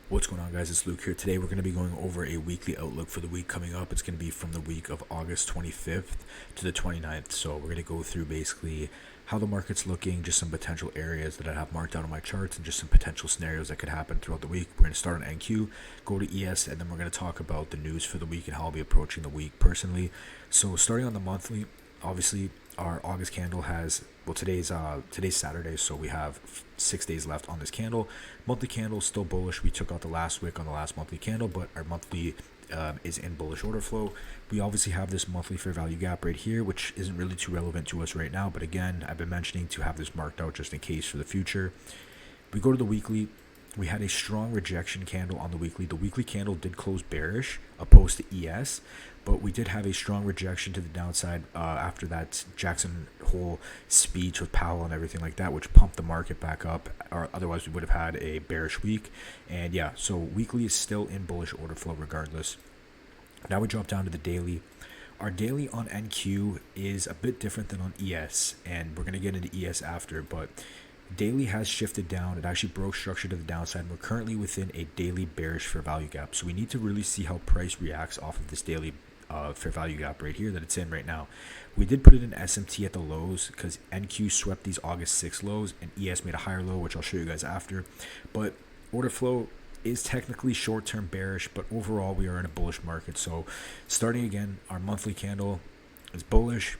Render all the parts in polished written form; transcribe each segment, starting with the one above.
What's going on, guys? It's Luke here. Today we're going to be going over a weekly outlook for the week coming up. It's going to be from the week of August 25th to the 29th. So we're going to go through basically how the market's looking, just some potential areas that I have marked out on my charts, and just some potential scenarios that could happen throughout the week. We're going to start on NQ, go to ES, and then we're going to talk about the news for the week and how I'll be approaching the week personally. So starting on the monthly, obviously our August candle has, well, today's Saturday, so we have 6 days left on this candle. Monthly candle still bullish. We took out the last wick on the last monthly candle, but our monthly is in bullish order flow. We obviously have this monthly fair value gap right here, which isn't really too relevant to us right now, but again, I've been mentioning to have this marked out just in case for the future. We go to the weekly. We had a strong rejection candle on the weekly. The weekly candle did close bearish opposed to ES, but we did have a strong rejection to the downside after that Jackson Hole speech with Powell and everything like that, which pumped the market back up, or otherwise we would have had a bearish week. And yeah, so weekly is still in bullish order flow regardless. Now we drop down to the daily. Our daily on NQ is a bit different than on ES, and we're going to get into ES after, but daily has shifted down. It actually broke structure to the downside, and we're currently within a daily bearish fair value gap. So we need to really see how price reacts off of this daily fair value gap right here that it's in right now. We did put it in SMT at the lows because NQ swept these August 6 lows, and ES made a higher low, which I'll show you guys after. But order flow is technically short-term bearish, but overall we are in a bullish market. So starting again, our monthly candle is bullish.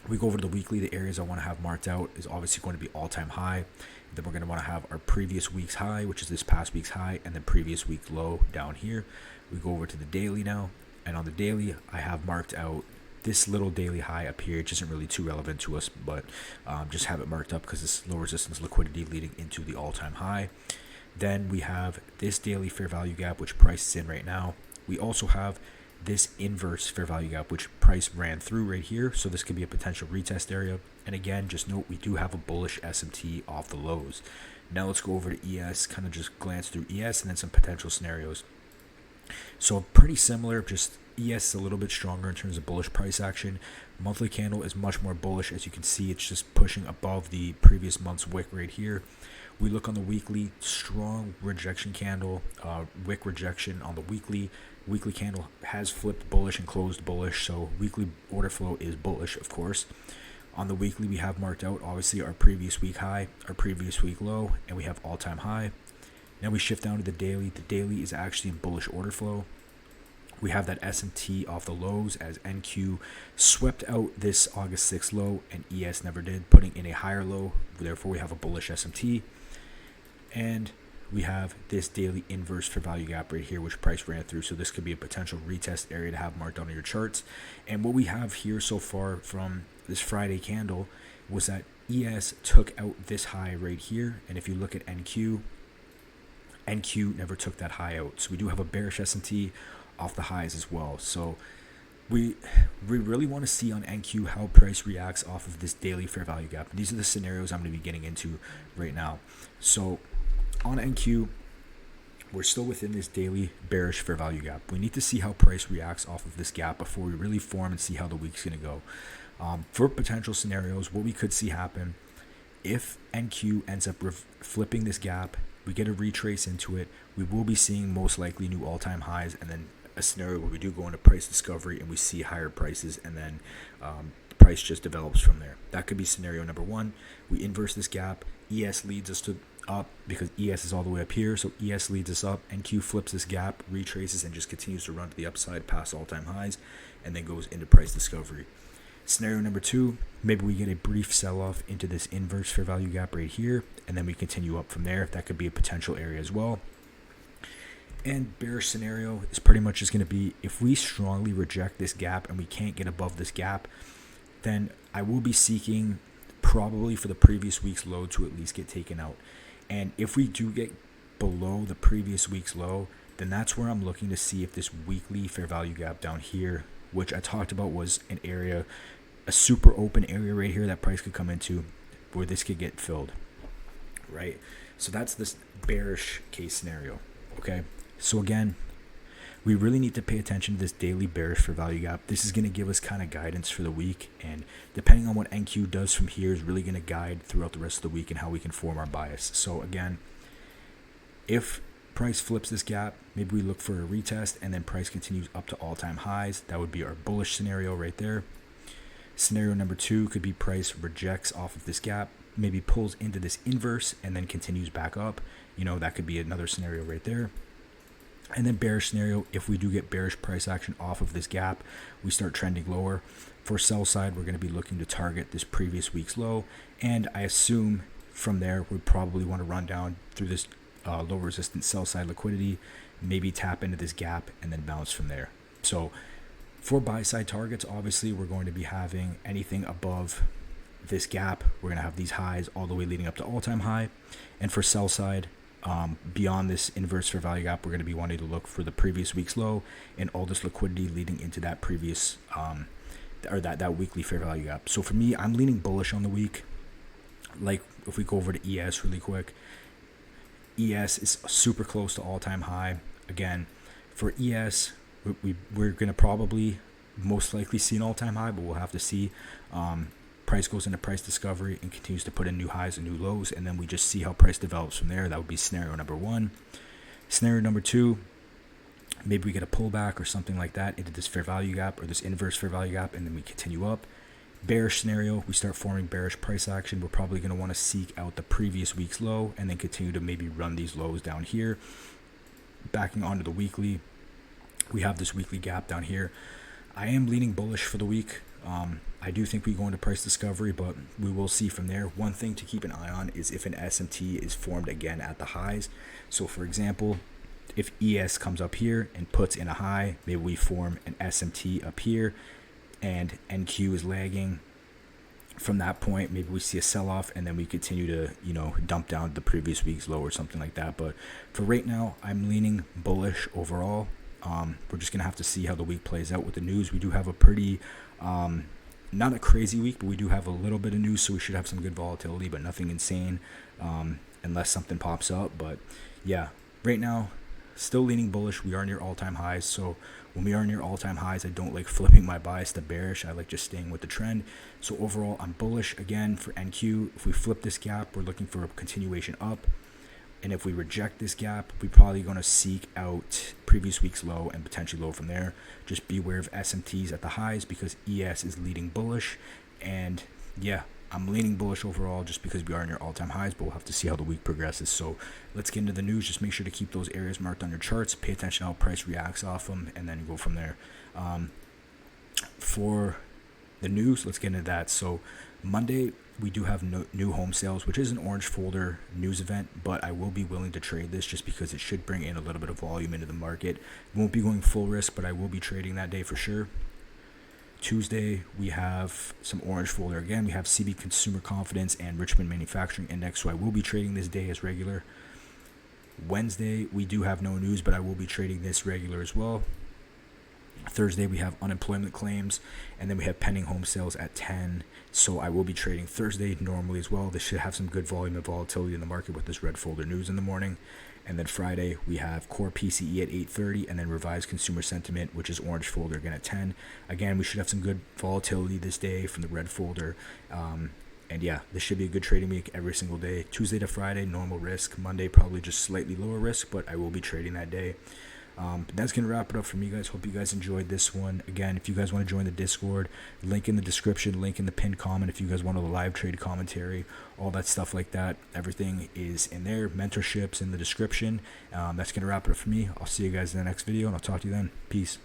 We go over to the weekly. The areas I want to have marked out is obviously going to be all-time high. Then we're going to want to have our previous week's high, which is this past week's high, and then previous week low down here. We go over to the daily now, and on the daily, I have marked out this little daily high up here. It isn't really too relevant to us, but just have it marked up because this low resistance liquidity leading into the all-time high. Then we have this daily fair value gap, which price is in right now. We also have this inverse fair value gap, which price ran through right here. So this could be a potential retest area. And again, just note we do have a bullish S&P off the lows. Now let's go over to ES, kind of just glance through ES and then some potential scenarios. So pretty similar, just ES is a little bit stronger in terms of bullish price action. Monthly candle is much more bullish. As you can see, it's just pushing above the previous month's wick right here. We look on the weekly, strong rejection candle, wick rejection on the weekly. Weekly candle has flipped bullish and closed bullish, so weekly order flow is bullish, of course. On the weekly, we have marked out, obviously, our previous week high, our previous week low, and we have all-time high. Now we shift down to the daily. The daily is actually in bullish order flow. We have that S&T off the lows as NQ swept out this August 6 low, and ES never did, putting in a higher low. Therefore, we have a bullish S&T. And we have this daily inverse fair value gap right here, which price ran through. So this could be a potential retest area to have marked on your charts. And what we have here so far from this Friday candle was that ES took out this high right here. And if you look at NQ never took that high out. So we do have a bearish S&T off the highs as well. So we really want to see on NQ how price reacts off of this daily fair value gap. And these are the scenarios I'm going to be getting into right now. So on NQ, we're still within this daily bearish fair value gap. We need to see how price reacts off of this gap before we really form and see how the week's going to go. For potential scenarios, what we could see happen, if NQ ends up flipping this gap, we get a retrace into it, we will be seeing most likely new all-time highs, and then a scenario where we do go into price discovery and we see higher prices, and then the price just develops from there. That could be scenario number one. We inverse this gap. ES leads us to up because ES is all the way up here, so ES leads us up. NQ flips this gap, retraces, and just continues to run to the upside past all-time highs, and then goes into price discovery. Scenario number two, maybe we get a brief sell-off into this inverse fair value gap right here, and then we continue up from there. That could be a potential area as well. And bearish scenario is pretty much just going to be if we strongly reject this gap and we can't get above this gap, then I will be seeking probably for the previous week's low to at least get taken out. And if we do get below the previous week's low, then that's where I'm looking to see if this weekly fair value gap down here, which I talked about was an area, a super open area right here that price could come into, where this could get filled, right? So that's this bearish case scenario, okay? So again, we really need to pay attention to this daily bearish fair value gap. This is going to give us kind of guidance for the week, and depending on what NQ does from here is really going to guide throughout the rest of the week and how we can form our bias. So again, if Price flips this gap, maybe we look for a retest, and then price continues up to all-time highs. That would be our bullish scenario right there. Scenario number 2 could be price rejects off of this gap, maybe pulls into this inverse and then continues back up. That could be another scenario right there. And then bearish scenario, if we do get bearish price action off of this gap, we start trending lower. For sell side, we're going to be looking to target this previous week's low, and I assume from there we probably want to run down through this low resistance sell side liquidity, maybe tap into this gap and then bounce from there. So for buy side targets, obviously we're going to be having anything above this gap. We're going to have these highs all the way leading up to all-time high. And for sell side, beyond this inverse fair value gap, we're going to be wanting to look for the previous week's low and all this liquidity leading into that previous or that weekly fair value gap. So for me, I'm leaning bullish on the week. Like if we go over to ES really quick, ES is super close to all-time high. Again, for ES, we're going to probably most likely see an all-time high, but we'll have to see. Price goes into price discovery and continues to put in new highs and new lows, and then we just see how price develops from there. That would be scenario number 1. Scenario number 2, maybe we get a pullback or something like that into this fair value gap or this inverse fair value gap, and then we continue up. Bearish scenario, we start forming bearish price action. We're probably going to want to seek out the previous week's low and then continue to maybe run these lows down here. Backing onto the weekly, we have this weekly gap down here. I am leaning bullish for the week. I do think we go into price discovery, but we will see from there. One thing to keep an eye on is if an SMT is formed again at the highs. So for example, if ES comes up here and puts in a high, maybe we form an SMT up here and NQ is lagging. From that point, maybe we see a sell-off and then we continue to, dump down to the previous week's low or something like that. But for right now, I'm leaning bullish overall. We're just going to have to see how the week plays out with the news. We do have a pretty, not a crazy week, but we do have a little bit of news, so we should have some good volatility, but nothing insane unless something pops up. But yeah, right now, still leaning bullish. We are near all-time highs, so when we are near all-time highs, I don't like flipping my bias to bearish. I like just staying with the trend. So overall, I'm bullish again for NQ. If we flip this gap, we're looking for a continuation up. And if we reject this gap, we're probably going to seek out previous week's low and potentially low from there. Just beware of SMTs at the highs because ES is leading bullish. And yeah, I'm leaning bullish overall just because we are near all-time highs, but we'll have to see how the week progresses. So let's get into the news. Just make sure to keep those areas marked on your charts. Pay attention to how price reacts off them and then go from there. For the news, let's get into that. So Monday, we do have new home sales, which is an orange folder news event, but I will be willing to trade this just because it should bring in a little bit of volume into the market. Won't be going full risk, but I will be trading that day for sure. Tuesday, we have some orange folder again. We have CB Consumer Confidence and Richmond Manufacturing Index, so I will be trading this day as regular. Wednesday, we do have no news, but I will be trading this regular as well. Thursday, we have unemployment claims, and then we have pending home sales at 10. So I will be trading Thursday normally as well. This should have some good volume and volatility in the market with this red folder news in the morning. And then Friday, we have core PCE at 8:30, and then revised consumer sentiment, which is orange folder again at 10. Again, we should have some good volatility this day from the red folder. And yeah, this should be a good trading week every single day. Tuesday to Friday, normal risk. Monday, probably just slightly lower risk, but I will be trading that day. But that's going to wrap it up for me, guys. Hope you guys enjoyed this one. Again, if you guys want to join the Discord, link in the description, link in the pinned comment. If you guys want a live trade commentary, all that stuff like that, everything is in there. Mentorships in the description. That's going to wrap it up for me. I'll see you guys in the next video, and I'll talk to you then. Peace.